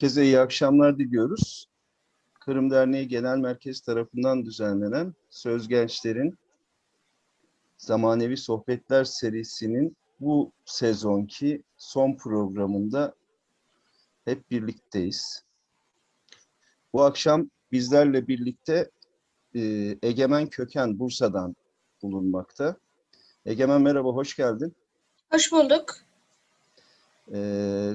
Herkese iyi akşamlar diliyoruz. Kırım Derneği Genel Merkez tarafından düzenlenen Söz Gençler'in Zamanevi Sohbetler serisinin bu sezonki son programında hep birlikteyiz. Bu akşam bizlerle birlikte Egemen Köken Bursa'dan bulunmakta. Egemen merhaba, hoş geldin. Hoş bulduk.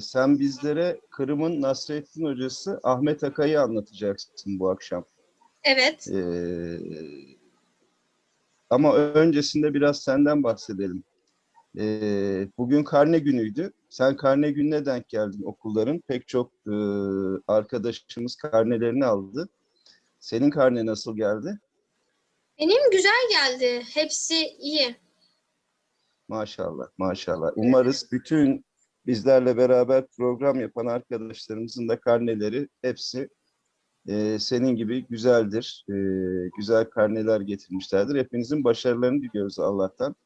Sen bizlere Kırım'ın Nasrettin hocası Ahmet Akay'ı anlatacaksın bu akşam. Evet. Ama öncesinde biraz senden bahsedelim. Bugün karne günüydü. Sen karne gününe denk geldin okulların. Pek çok arkadaşımız karnelerini aldı. Senin karne nasıl geldi? Benim güzel geldi. Hepsi iyi. Maşallah, maşallah. Umarız bütün bizlerle beraber program yapan arkadaşlarımızın da karneleri hepsi senin gibi güzeldir. Güzel karneler getirmişlerdir. Hepinizin başarılarını diliyoruz Allah'tan.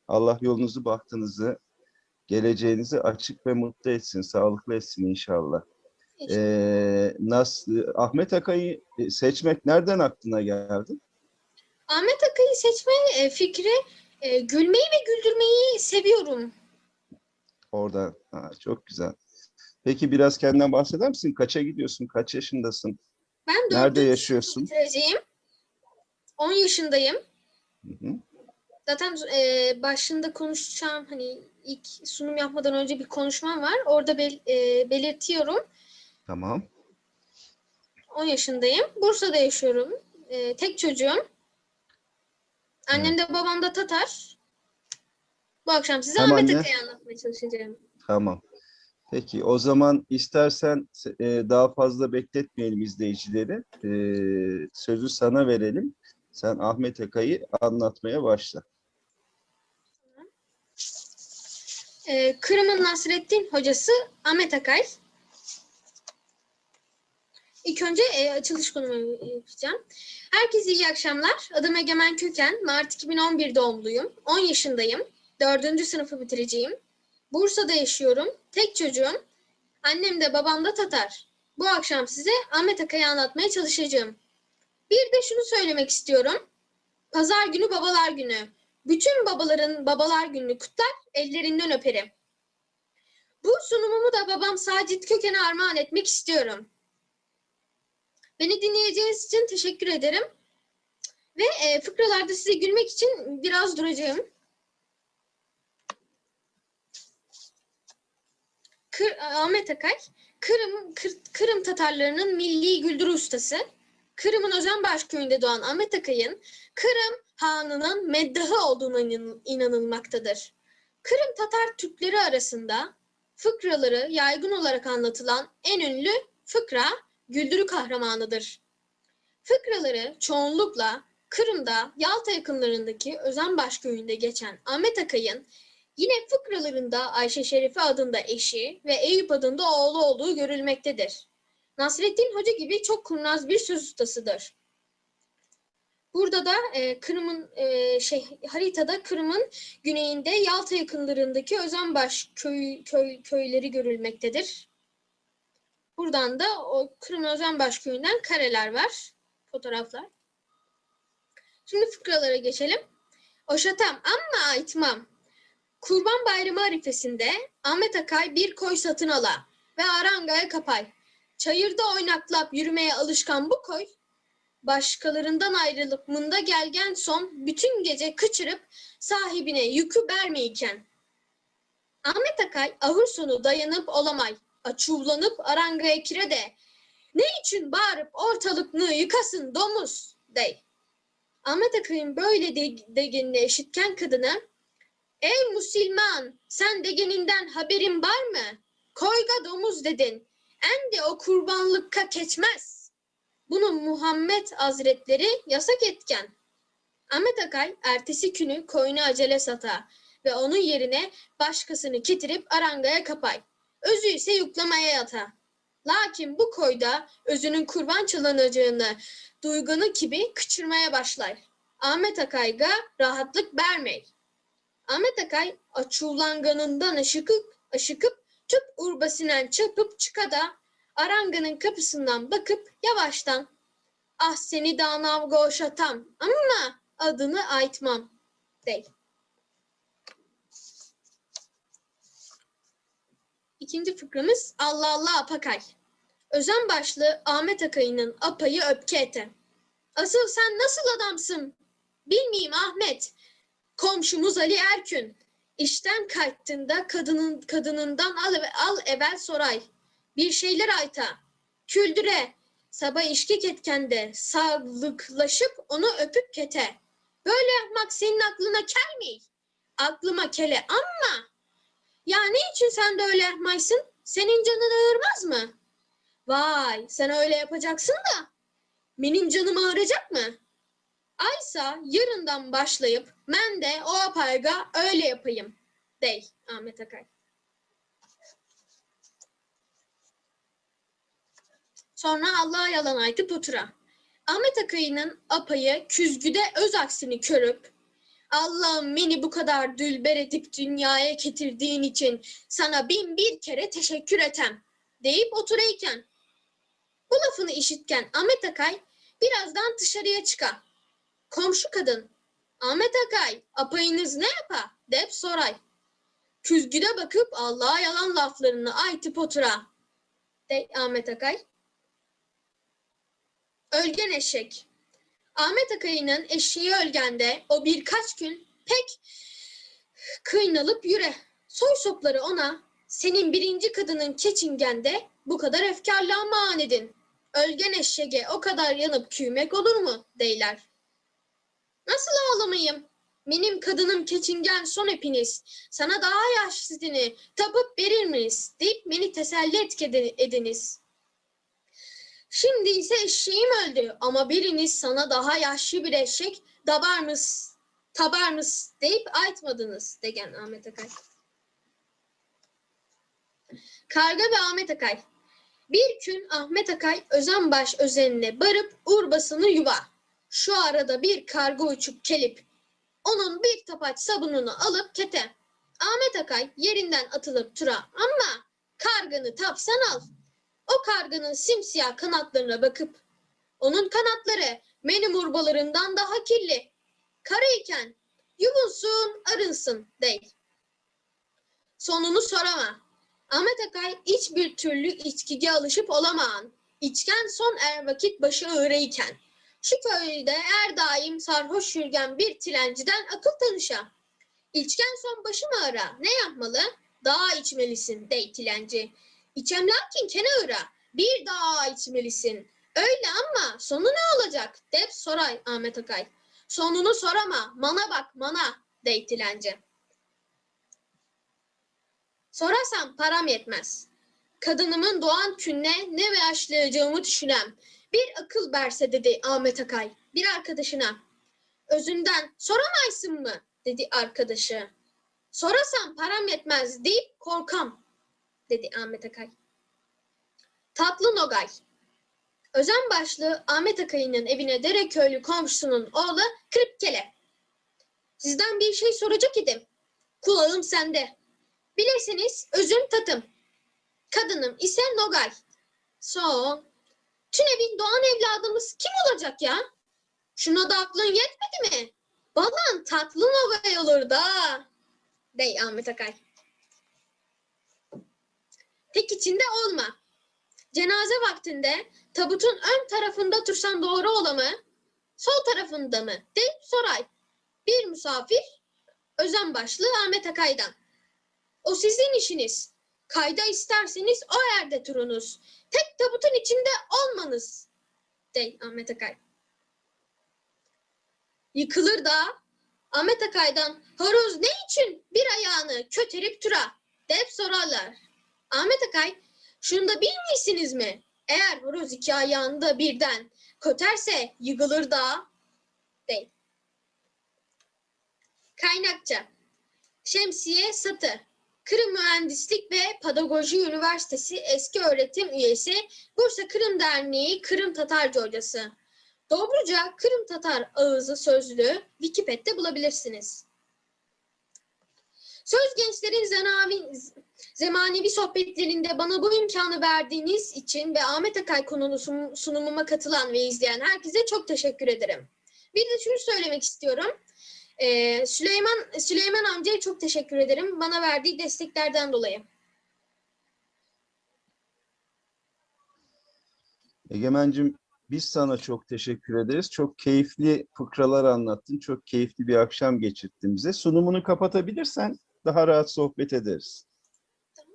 Allah yolunuzu, bahtınızı, geleceğinizi açık ve mutlu etsin, sağlıklı etsin inşallah. Ahmet Akay'ı seçmek nereden aklına geldi? Ahmet Akay'ı seçme fikri gülmeyi ve güldürmeyi seviyorum. Oradan. Çok güzel. Peki biraz kendinden bahseder misin? Kaça gidiyorsun? Kaç yaşındasın? Ben Nerede 4. yaşıyorsun? bitireceğim. 10 yaşındayım. Hı hı. Zaten başında konuşacağım, hani ilk sunum yapmadan önce bir konuşmam var. Orada belirtiyorum. Tamam. 10 yaşındayım. Bursa'da yaşıyorum. Tek çocuğum. Annem de babam da Tatar. Bu akşam size Hem Ahmet anne. Akay'ı anlatmaya çalışacağım. Tamam. Peki o zaman istersen daha fazla bekletmeyelim izleyicileri. Sözü sana verelim. Sen Ahmet Akay'ı anlatmaya başla. Kırım'ın Nasrettin hocası Ahmet Akay. İlk önce açılış konumu yapacağım. Herkese iyi akşamlar. Adım Egemen Köken. Mart 2011 doğumluyum. 10 yaşındayım. 4. sınıfı bitireceğim. Bursa'da yaşıyorum. Tek çocuğum. Annem de babam da Tatar. Bu akşam size Ahmet Akay'ı anlatmaya çalışacağım. Bir de şunu söylemek istiyorum. Pazar günü Babalar Günü. Bütün babaların Babalar Günü'nü kutlar, ellerinden öperim. Bu sunumumu da babam Sacit Köken'e armağan etmek istiyorum. Beni dinleyeceğiniz için teşekkür ederim. Ve fıkralarda size gülmek için biraz duracağım. Ahmet Akay, Kırım Tatarlarının milli güldürü ustası. Kırım'ın Özenbaş köyünde doğan Ahmet Akay'ın Kırım Hanı'nın meddahı olduğuna inanılmaktadır. Kırım Tatar Türkleri arasında fıkraları yaygın olarak anlatılan en ünlü fıkra güldürü kahramanıdır. Fıkraları çoğunlukla Kırım'da Yalta yakınlarındaki Özenbaş köyünde geçen Ahmet Akay'ın yine fıkralarında Ayşe Şerife adında eşi ve Eyüp adında oğlu olduğu görülmektedir. Nasrettin Hoca gibi çok kurnaz bir söz ustasıdır. Burada da Kırım'ın haritada Kırım'ın güneyinde Yalta yakınlarındaki Özenbaş köyleri görülmektedir. Buradan da o Kırım Özenbaş köyünden kareler var, fotoğraflar. Şimdi fıkralara geçelim. Oşatam amma aitmam. Kurban Bayramı arifesinde Ahmet Akay bir koy satın ala ve arangaya kapay. Çayırda oynaklap yürümeye alışkan bu koy, başkalarından ayrılıp mında gelgen son bütün gece kıçırıp sahibine yükü bermeyken. Ahmet Akay ahır sonu dayanıp olamay, açuvlanıp arangaya kire de, ne için bağırıp ortalıkını yıkasın domuz dey. Ahmet Akay'ın böyle degenini eşitken kadına, ey Müslüman, sen degeninden haberin var mı? Koyga domuz dedin, en de o kurbanlıkka keçmez. Bunu Muhammed Hazretleri yasak etken. Ahmet Akay ertesi günü koyunu acele sata ve onun yerine başkasını getirip arangaya kapay. Özü ise yuklamaya yata. Lakin bu koyda özünün kurban çalınacağını duyganı gibi kıçırmaya başlar. Ahmet Akay'a rahatlık vermey. Ahmet Akay açuğlanganından aşıkıp tüp urbasından çapıp çıkada Aranganın kapısından bakıp yavaştan, ah seni danav goşatam ama adını aytmam dey. İkinci fıkramız Allah Allah Apakay. Özen başlı Ahmet Akay'ın apayı öpke ete. Asıl sen nasıl adamsın? Bilmeyeyim Ahmet. Komşumuz Ali Erkün. İşten kayttığında kadınından al evvel soray. Bir şeyler ayta. Küldüre. Sabah işkek etkende sağlıklaşıp onu öpüp kete. Böyle yapmak senin aklına gelmey. Aklıma kele ama ya ne için sen de öyle yapmaysın? Senin canın ağırmaz mı? Vay sen öyle yapacaksın da benim canım ağrıyacak mı? Aysa yarından başlayıp ben de o apayga öyle yapayım dey Ahmet Akay. Sonra Allah'a yalan aytıp otura. Ahmet Akay'ın apayı küzgüde öz aksini körüp Allah'ım beni bu kadar dülber edip dünyaya getirdiğin için sana 1001 kere teşekkür etem deyip oturayken bu lafını işitken Ahmet Akay birazdan dışarıya çıka. Komşu kadın, Ahmet Akay, apayınız ne yapa? Dep soray. Küzgüde bakıp Allah'a yalan laflarını aytıp otura. De Ahmet Akay. Ölgen eşek. Ahmet Akay'ın eşeği ölgende o birkaç gün pek kıynalıp yüre. Soy sopları ona senin birinci kadının keçingende bu kadar efkarlığa manedin. Ölgen eşeğe o kadar yanıp küymek olur mu deyler. Nasıl ağlamayayım? Benim kadınım keçingen son hepiniz. Sana daha yaşlısını tapıp verir miyiz? Deyip beni teselli ediniz. Şimdi ise eşeğim öldü ama biriniz sana daha yaşlı bir eşek tabarmız deyip aytmadınız degen Ahmet Akay. Karga ve Ahmet Akay. Bir gün Ahmet Akay özenbaş özenine barıp urbasını yuva. Şu arada bir karga uçup kelip onun bir tapaç sabununu alıp kete. Ahmet Akay yerinden atılıp tura ama karganı tapsan al. O karganın simsiyah kanatlarına bakıp onun kanatları benim urbalarımdan daha kirli. Karayken yuvulsun arınsın dey. Sonunu sorama. Ahmet Akay hiçbir türlü içkige alışıp olamaan. İçken son vakit başı ağırayken. Şu köyde her daim sarhoş yürgen bir tilenciden akıl tanışa. İçken son başı mı ara? Ne yapmalı? Daha içmelisin dey tilenci. İçem lakin kene ıra. Bir daha içmelisin. Öyle ama sonu ne olacak? Dep soray Ahmet Akay. Sonunu sorama. Mana bak mana dey tilenci. Sorasam param yetmez. Kadınımın doğan gününe ne yaşlayacağımı düşünem. Bir akıl verse dedi Ahmet Akay bir arkadaşına. Özünden soramaysın mı dedi arkadaşı. Sorasam param yetmez deyip korkam dedi Ahmet Akay. Tatlı Nogay. Özen başlı Ahmet Akay'ın evine Dereköylü komşusunun oğlu Kırıkkele. Sizden bir şey soracak idim. Kulağım sende. Bilesiniz özüm tatım. Kadınım ise Nogay. Son. Tünevin doğan evladımız kim olacak ya? Şuna da aklın yetmedi mi? Balan tatlı Nogay olur da. Dey Ahmet Akay. Tek içinde olma. Cenaze vaktinde tabutun ön tarafında otursan doğru ola mı? Sol tarafında mı? Deyip soray. Bir misafir özen başlı Ahmet Akay'dan. O sizin işiniz. Kayda isterseniz o yerde turunuz. Tek tabutun içinde olmanız. Dey Ahmet Akay. Yıkılır da Ahmet Akay'dan horoz ne için bir ayağını köterip tura deyip sorarlar. Ahmet Akay şunu da bilmişsiniz mi? Eğer horoz iki ayağında birden köterse yıkılır da dey. Kaynakça Şemsiye Satı Kırım Mühendislik ve Pedagoji Üniversitesi eski öğretim üyesi, Bursa Kırım Derneği Kırım Tatarca hocası. Dobruca Kırım Tatar Ağızı sözlüğü Wikipedia'da bulabilirsiniz. Söz Gençlerin Zemanevi sohbetlerinde bana bu imkanı verdiğiniz için ve Ahmet Akay konulu sunumuma katılan ve izleyen herkese çok teşekkür ederim. Bir de şunu söylemek istiyorum. Süleyman amcaya çok teşekkür ederim bana verdiği desteklerden dolayı. Egemen'cim, biz sana çok teşekkür ederiz. Çok keyifli fıkralar anlattın. Çok keyifli bir akşam geçirttin bize. Sunumunu kapatabilirsen daha rahat sohbet ederiz. Tamam,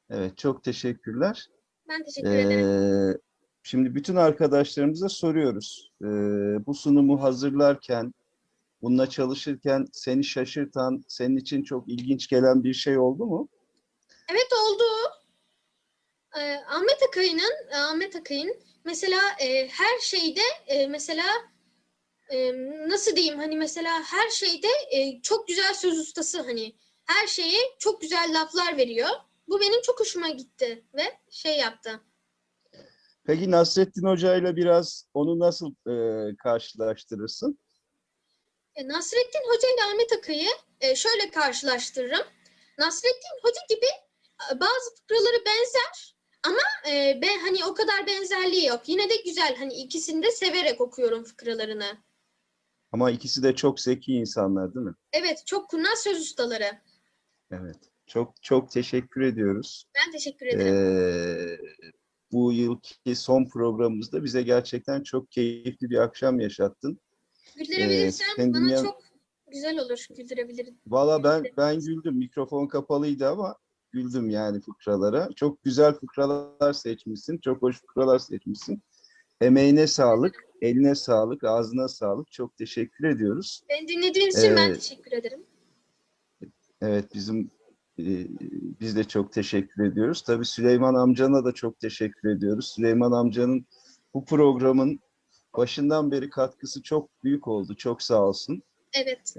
Evet, çok teşekkürler. ben teşekkür ederim. Şimdi bütün arkadaşlarımıza soruyoruz. Bu sunumu hazırlarken, bununla çalışırken seni şaşırtan, senin için çok ilginç gelen bir şey oldu mu? Evet, oldu. Ahmet Akay'ın mesela her şeyde mesela nasıl diyeyim, hani mesela her şeyde çok güzel söz ustası, hani her şeye çok güzel laflar veriyor. Bu benim çok hoşuma gitti ve şey yaptı. Peki Nasrettin Hoca ile biraz onu nasıl karşılaştırırsın? Nasrettin Hoca ile Ahmet Akay'ı şöyle karşılaştırırım. Nasrettin Hoca gibi bazı fıkraları benzer ama ben hani o kadar benzerliği yok. Yine de güzel. Hani ikisini de severek okuyorum fıkralarını. Ama ikisi de çok zeki insanlar, değil mi? Evet, çok kurnaz söz ustaları. Evet. Çok çok teşekkür ediyoruz. Ben teşekkür ederim. Bu yılki son programımızda bize gerçekten çok keyifli bir akşam yaşattın. Güldürebilirsen Seni bana dinleyen, çok güzel olur. Güldürebilirim. valla ben güldüm. Mikrofon kapalıydı ama güldüm yani fıkralara. Çok güzel fıkralar seçmişsin. Çok hoş fıkralar seçmişsin. Emeğine sağlık, eline sağlık, ağzına sağlık. Çok teşekkür ediyoruz. Beni dinlediğiniz için ben Ee, teşekkür ederim. evet, e, biz de çok teşekkür ediyoruz. Tabii Süleyman amcana da çok teşekkür ediyoruz. Süleyman amcanın bu programın başından beri katkısı çok büyük oldu. Çok sağ olsun. Evet.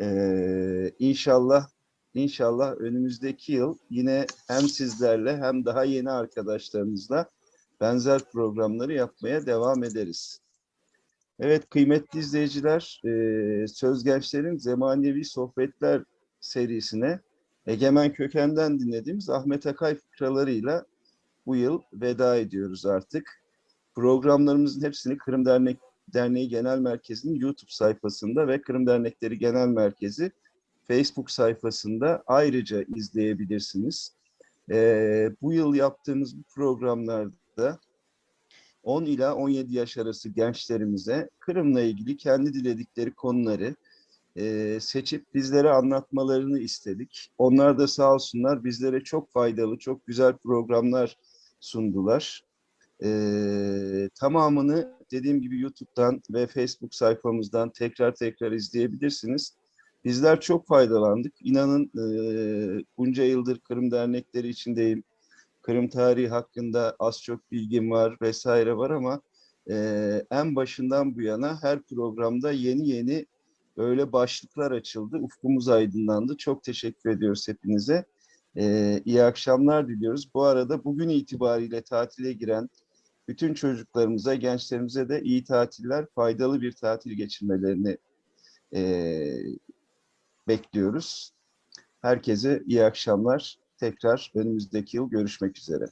İnşallah önümüzdeki yıl yine hem sizlerle hem daha yeni arkadaşlarımızla benzer programları yapmaya devam ederiz. Evet kıymetli izleyiciler, Söz Gençlerin Zemanevi Sohbetler serisine Egemen Köken'den dinlediğimiz Ahmet Akay fıkralarıyla bu yıl veda ediyoruz artık. Programlarımızın hepsini Derneği Genel Merkezi'nin YouTube sayfasında ve Kırım Dernekleri Genel Merkezi Facebook sayfasında ayrıca izleyebilirsiniz. Bu yıl yaptığımız bu programlarda 10 ila 17 yaş arası gençlerimize Kırım'la ilgili kendi diledikleri konuları seçip bizlere anlatmalarını istedik. Onlar da sağ olsunlar bizlere çok faydalı, çok güzel programlar sundular. Tamamını dediğim gibi YouTube'dan ve Facebook sayfamızdan tekrar izleyebilirsiniz. Bizler çok faydalandık. İnanın bunca yıldır Kırım dernekleri içindeyim. Kırım tarihi hakkında az çok bilgim var vesaire var ama en başından bu yana her programda yeni böyle başlıklar açıldı. Ufkumuz aydınlandı. Çok teşekkür ediyoruz hepinize. İyi akşamlar diliyoruz. Bu arada bugün itibariyle tatile giren bütün çocuklarımıza, gençlerimize de iyi tatiller, faydalı bir tatil geçirmelerini bekliyoruz. Herkese iyi akşamlar. Tekrar önümüzdeki yıl görüşmek üzere.